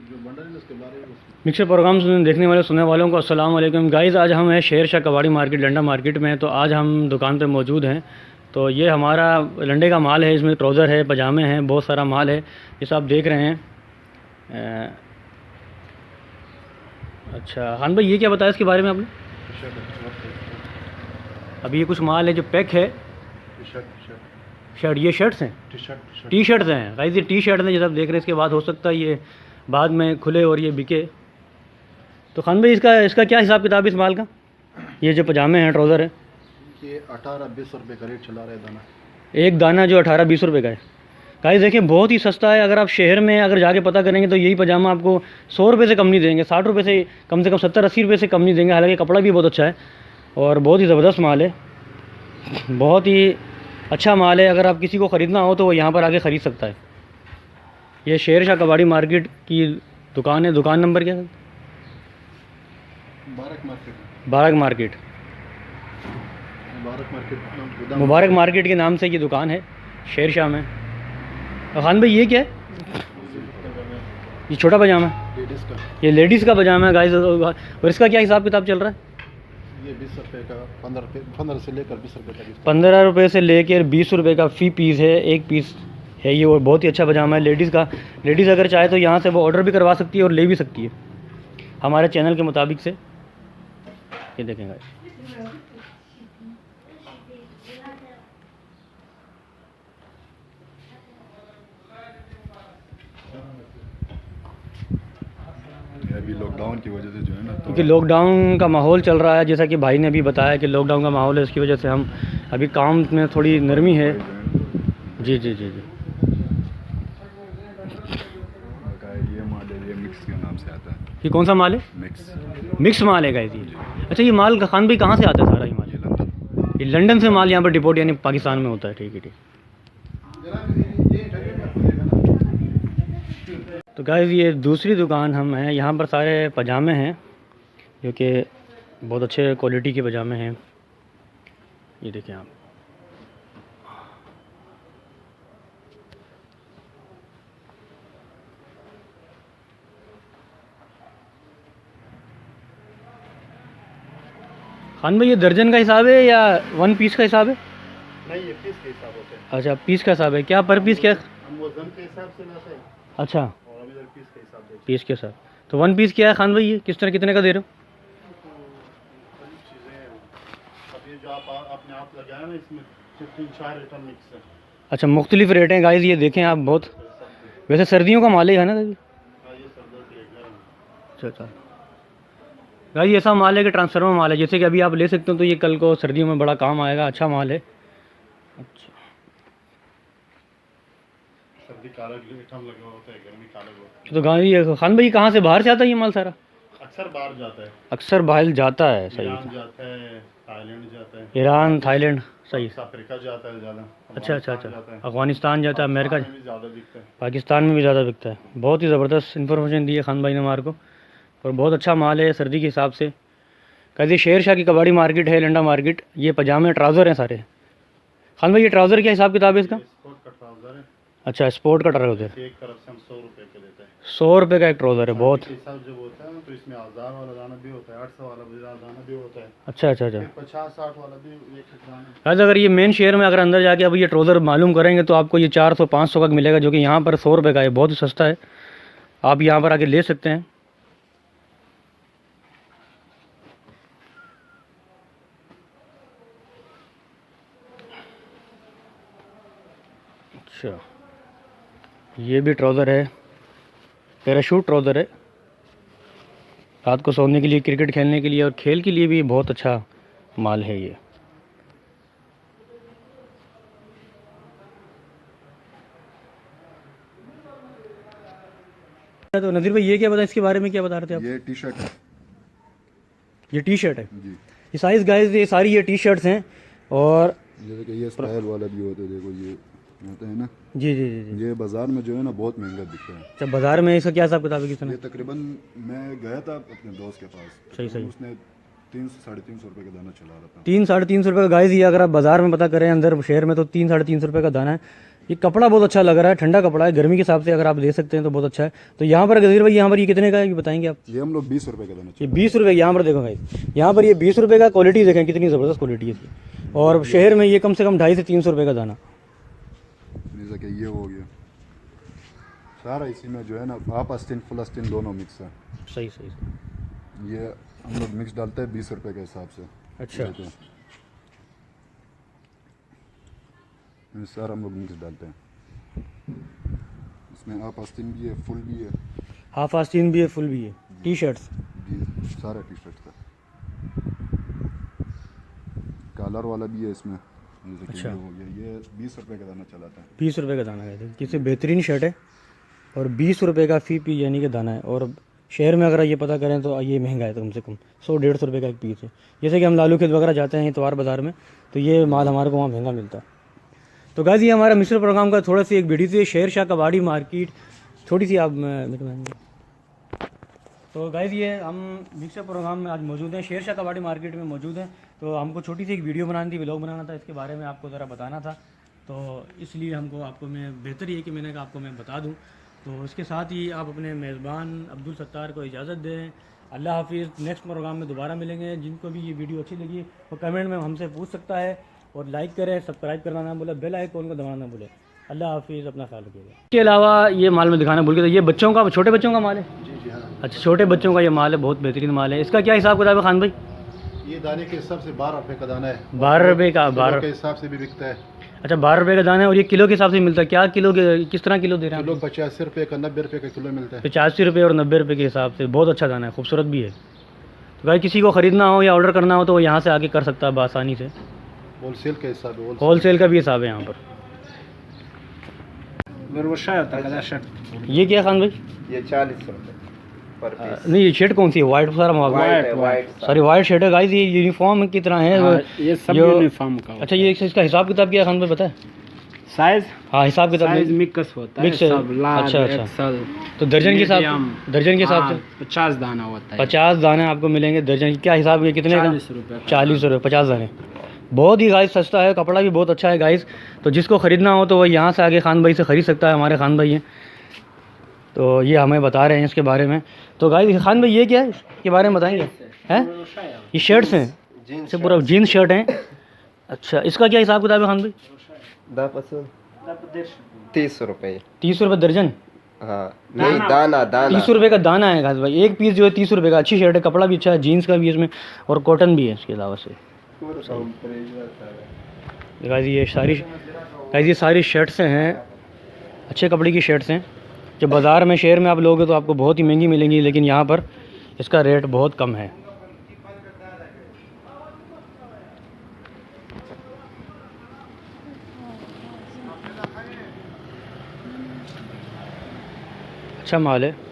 Mixer programme देखने वाले सुनने वालों को अस्सलाम वालेकुम गाइज़। आज हम हैं शेर शाह कबाड़ी मार्केट लंडा मार्केट में। तो आज हम दुकान पे मौजूद हैं। तो ये हमारा लंडे का माल है, इसमें ट्राउज़र है, पजामे हैं, बहुत सारा माल है जैसा आप देख रहे हैं। अच्छा खान भाई, ये क्या बताया इसके बारे में आपने? अभी ये कुछ माल है जो पैक है। शर्ट, ये शर्ट्स हैं, टी शर्ट्स हैं गाइज़, ये टी शर्ट हैं जैसा आप देख रहे हैं। इसके बाद हो सकता है ये बाद में खुले और ये बिके। तो खान भाई, इसका क्या हिसाब किताब है इस माल का? ये जो पजामे हैं, ट्राउज़र है, ये 18-20 रुपये का रेट चला रहा है दाना। एक दाना जो 18-20 रुपये का है गाइस। देखिए बहुत ही सस्ता है। अगर आप शहर में अगर जाके पता करेंगे तो यही पजामा आपको 100 रुपये से कम नहीं देंगे, 60 रुपये से कम 70-80 रुपये से कम नहीं देंगे। हालांकि कपड़ा भी बहुत अच्छा है और बहुत ही ज़बरदस्त माल है, बहुत ही अच्छा माल है। अगर आप किसी को ख़रीदना हो तो वो यहाँ पर आके ख़रीद सकता है। ये शेर शाह कबाड़ी मार्केट की दुकान है। दुकान नंबर क्या है? मुबारक मार्केट मुबारक मार्केट के नाम से ये दुकान है शेर शाह में। खान भाई, ये क्या है? ये छोटा पजामा है, लेडीज़ का। ये लेडीज़ का पजामा है गाइस। और इसका क्या हिसाब किताब चल रहा है? ये 20 रुपये का, 15 से लेकर 20 रुपये का। 15 रुपये से लेकर 20 रुपये का फ़ी पीस है, एक पीस है ये। और बहुत ही अच्छा पजामा है लेडीज़ का। लेडीज़ अगर चाहे तो यहाँ से वो ऑर्डर भी करवा सकती है और ले भी सकती है हमारे चैनल के मुताबिक से। ये देखें गाइस, अभी लॉकडाउन की वजह से जो है ना, क्योंकि लॉकडाउन का माहौल चल रहा है, जैसा कि भाई ने अभी बताया कि लॉकडाउन का माहौल है, उसकी वजह से हम अभी काम में थोड़ी नरमी है। जी जी जी जी। ये मॉडल ये मिक्स के नाम से आता है। ये कौन सा माल है? मिक्स माल है गाइस ये। अच्छा, ये माल खान भाई कहाँ से आता है सारा ये माल? ये लंदन से माल यहाँ पर डिपोर्ट यानी पाकिस्तान में होता है। ठीक है, ठीक। तो गाइस, ये दूसरी दुकान हम हैं, यहाँ पर सारे पजामे हैं जो कि बहुत अच्छे क्वालिटी के पजामे हैं। ये देखें आप। खान भाई, ये दर्जन का हिसाब है या 1 पीस का हिसाब है? नहीं, ये पीस के हिसाब होते हैं। अच्छा, पीस का हिसाब है। क्या पर पीस क्या? हम वजन के हिसाब से लाते हैं। अच्छा, और अभी इधर पीस के हिसाब से। पीस के साथ। तो 1 पीस क्या है खान भाई? ये किस तरह कितने का दे रहे हो? चीज़ें हैं अब ये जो आप अपने आप लगाए ना, इसमें 3-4 आइटम मिक्स है। अच्छा, मुख्तलिफ रेट हैं गाइस, ये देखें आप। बहुत वैसे सर्दियों का माल है ना अभी? हाँ, ये सर्दियों के लिए गर्म है। अच्छा अच्छा गाइस, ये ऐसा माल है कि ट्रांसफर माल है, जैसे कि अभी आप ले सकते हो तो ये कल को सर्दियों में बड़ा काम आएगा। अच्छा माल है। अच्छा, सर्दी का अलग आइटम लगा होता है, गर्मी का अलग होता है। तो गाइस, ये खान भाई कहाँ से बाहर से आता है ये माल सारा? अक्सर बाहर जाता है, अक्सर बाहर जाता है। सही ईरान है। जाता है, थाईलैंड जाता है, ईरान, थाईलैंड। सही। अफ्रीका जाता है ज़्यादा। अच्छा अच्छा अच्छा। जाता है, अफ़गानिस्तान जाता है, अमेरिका, में भी ज़्यादा बिकता है। पाकिस्तान में भी ज़्यादा बिकता है। बहुत ही ज़बरदस्त इन्फॉर्मेशन दी है खान भाई ने हमारे को, और बहुत अच्छा माल है सर्दी के हिसाब से। कैसे शेर शाह की कबाड़ी मार्केट है, लंडा मार्केट। ये पजामे ट्राउज़र हैं सारे। खान भाई, ये ट्राउज़र क्या हिसाब किताब है इसका? स्पोर्ट का ट्राउज़र है। अच्छा, स्पोर्ट का ट्राउज़र। एक तरफ से हम 100 रुपये के देते हैं। 100 रुपये का एक ट्राउज़र है। बहुत हिसाब जब होता है ना, तो इसमें 1000 वाला दाना भी होता है, 800 वाला दाना भी होता है। अच्छा अच्छा अच्छा। 50-60 वाला भी एक दाना। गाइस, अगर ये मेन शहर में अगर अंदर जाके अब ये ट्राउज़र मालूम करेंगे तो आपको ये 400-500 का मिलेगा, जो कि यहाँ पर 100 रुपये का है। बहुत ही सस्ता है, आप यहाँ पर आके ले सकते हैं। अच्छा, ये भी ट्राउज़र है, पैराशूट ट्राउज़र है। रात को सोने के लिए, क्रिकेट खेलने के लिए और खेल के लिए भी बहुत अच्छा माल है ये। तो नज़ीर भाई, ये क्या बता, इसके बारे में क्या बता रहे थे आप? ये टी शर्ट है। ये टी शर्ट है जी। ये साइज़ गाइस, ये सारी ये टी शर्ट्स हैं। और जैसे कि ये स्टाइल वाला भी होता है, देखो ये होता है ना। जी जी जी जी। ये बाजार में जो है ना बहुत महंगा बिकता है। अच्छा, बाज़ार में इसका क्या हिसाब किताब है कितना? ये तकरीबन मैं गया था अपने दोस्त के पास, सही सही। उसने 300-350 रुपये का दाना चला रहा था। 300-350 रुपये का गाइस। ये अगर आप बाज़ार में पता करें अंदर शहर में तो 300-350 रुपये का दाना है। ये कपड़ा बहुत अच्छा लग रहा है, ठंडा कपड़ा है, गर्मी के हिसाब से अगर आप ले सकते हैं तो बहुत अच्छा है। तो यहाँ पर गज़ीर भाई, यहाँ पर ये कितने का है ये बताएंगे आप? ये हम लोग 20 रुपए का देना ये 20 रुपये, यहाँ पर देखो भाई, यहाँ पर ये 20 रुपये का, क्वालिटी देखें कितनी ज़बरदस्त क्वालिटी है इसकी। और शहर में ये कम से कम 250 से 300 रुपये का दाना। चाहिए। जैसे कि ये हो गया सारा, इसी में जो है ना हाफ आस्तीन फुल आस्तीन दोनों मिक्स है। सही सही। ये हम लोग मिक्स डालते हैं 20 रुपए के हिसाब से। अच्छा। देखो, ये सारा हम लोग मिक्स डालते हैं। इसमें हाफ आस्तीन भी है, फुल भी है। हाफ आस्तीन भी है, फुल भी है। टी शर्ट्स जी, सारा टी शर्ट का कलर वाला भी है इसमें। जैसे कि अच्छा। ये हो गया, ये 20 रुपए का दाना चलाता है। 20 रुपये का दाना है, किसी बेहतरीन शर्ट है और 20 रुपये का फी पी यानी कि दाना है। और शहर में अगर ये पता करें तो ये महंगा है, तो कम से कम 100-150 रुपये का एक पीस है। जैसे कि हम लालू खेत वगैरह जाते हैं इतवार बाज़ार में, तो ये माल हमारे को वहाँ महंगा मिलता है। तो गाइस ये हमारा मिस्र प्रोग्राम का थोड़ा सी एक वीडियो थी, शेर शाह कबाड़ी मार्केट छोटी सी। आप तो गाइस ये हम मिक्सर प्रोग्राम में आज मौजूद हैं, शेर शाह कबाड़ी मार्केट में मौजूद हैं। तो हमको छोटी सी एक वीडियो बनानी थी, व्लॉग बनाना था, इसके बारे में आपको ज़रा बताना था। तो इसलिए आपको मैं बेहतर ये कि मैंने कहा आपको मैं बता दूं। तो इसके साथ ही आप अपने मेज़बान अब्दुल सत्तार को इजाज़त दें। अल्लाह हाफिज़। नेक्स्ट प्रोग्राम में दोबारा मिलेंगे। जिनको भी ये वीडियो अच्छी लगी वो कमेंट में हमसे पूछ सकता है, और लाइक करें, सब्सक्राइब करना ना भूलें, बेल आइकन को दबाना ना भूलें। अल्लाह हाफिज़, अपना ख्याल रखिएगा। इसके अलावा ये माल में दिखाना भूल गया था, ये बच्चों का, छोटे बच्चों का माल है। जी जी हाँ। अच्छा, छोटे बच्चों का ये माल है, बहुत बेहतरीन माल है। इसका क्या हिसाब किताब है खान भाई? ये दाने के हिसाब से 12 रुपए का दाना है। 12 रुपये का, किलो 12 के हिसाब से भी बिकता है। अच्छा 12 रुपये का दाना है। और ये किलो के हिसाब से मिलता है क्या? किलो के किस तरह किलो दे रहे हैं किलो 85 रुपए का, 90 रुपए का किलो मिलता है। 85 रुपये और 90 रुपये के हिसाब से। बहुत अच्छा दाना है, खूबसूरत भी है। तो भाई किसी को ख़रीदना हो या ऑर्डर करना हो तो वो यहाँ से आके कर सकता है बआसानी से। होलसेल का हिसाब है। होलसेल का भी हिसाब है यहाँ पर। ये क्या खान भाई? ये 40 रुपए पर पीस। नहीं, ये शर्ट कौन सी है? वाइट सारा वाइट सॉरी वाइट शर्ट है गाइस। ये यूनिफॉर्म की तरह है। ये सब जो- यूनिफॉर्म का अच्छा, ये इसका हिसाब किताब क्या है खान भाई, पता है? साइज हाँ, हिसाब किताब साइज में- मिक्स होता है, मिक्स है। सब लार्ज, अच्छा, अच्छा। एक्सल, तो दर्जन के हिसाब मीडियम। से, दर्जन के हिसाब से 50 दाना होता है। 50 दाने आपको मिलेंगे दर्जन। क्या हिसाब है कितने का? 40 रुपए का। 40 रुपये 50 दाने। बहुत ही गाइस सस्ता है, कपड़ा भी बहुत अच्छा है गाइस। तो जिसको ख़रीदना हो तो वह यहाँ से आगे खान भाई से ख़रीद सकता है। हमारे खान भाई हैं, तो ये हमें बता रहे हैं इसके बारे में। तो गाइस खान भाई ये क्या है, इसके बारे में बताएंगे? हैं, ये शर्ट्स हैं, जीन्स से पूरा जीन्स शर्ट हैं। अच्छा, इसका क्या हिसाब किताब है खान भाई? 30 रुपए। 30 रुपये दर्जन। हाँ नहीं, दाना दाना 30 रुपये का दाना है गाइस भाई। एक पीस जो है 30 रुपये का। अच्छी शर्ट है, कपड़ा भी अच्छा है, जीन्स का भी है इसमें, और कॉटन भी है इसके अलावा से। गाइस ये सारी शर्ट्स हैं, अच्छे कपड़े की शर्ट्स हैं। जब बाज़ार में शहर में आप लोगे तो आपको बहुत ही महंगी मिलेंगी, लेकिन यहाँ पर इसका रेट बहुत कम है। अच्छा माल है।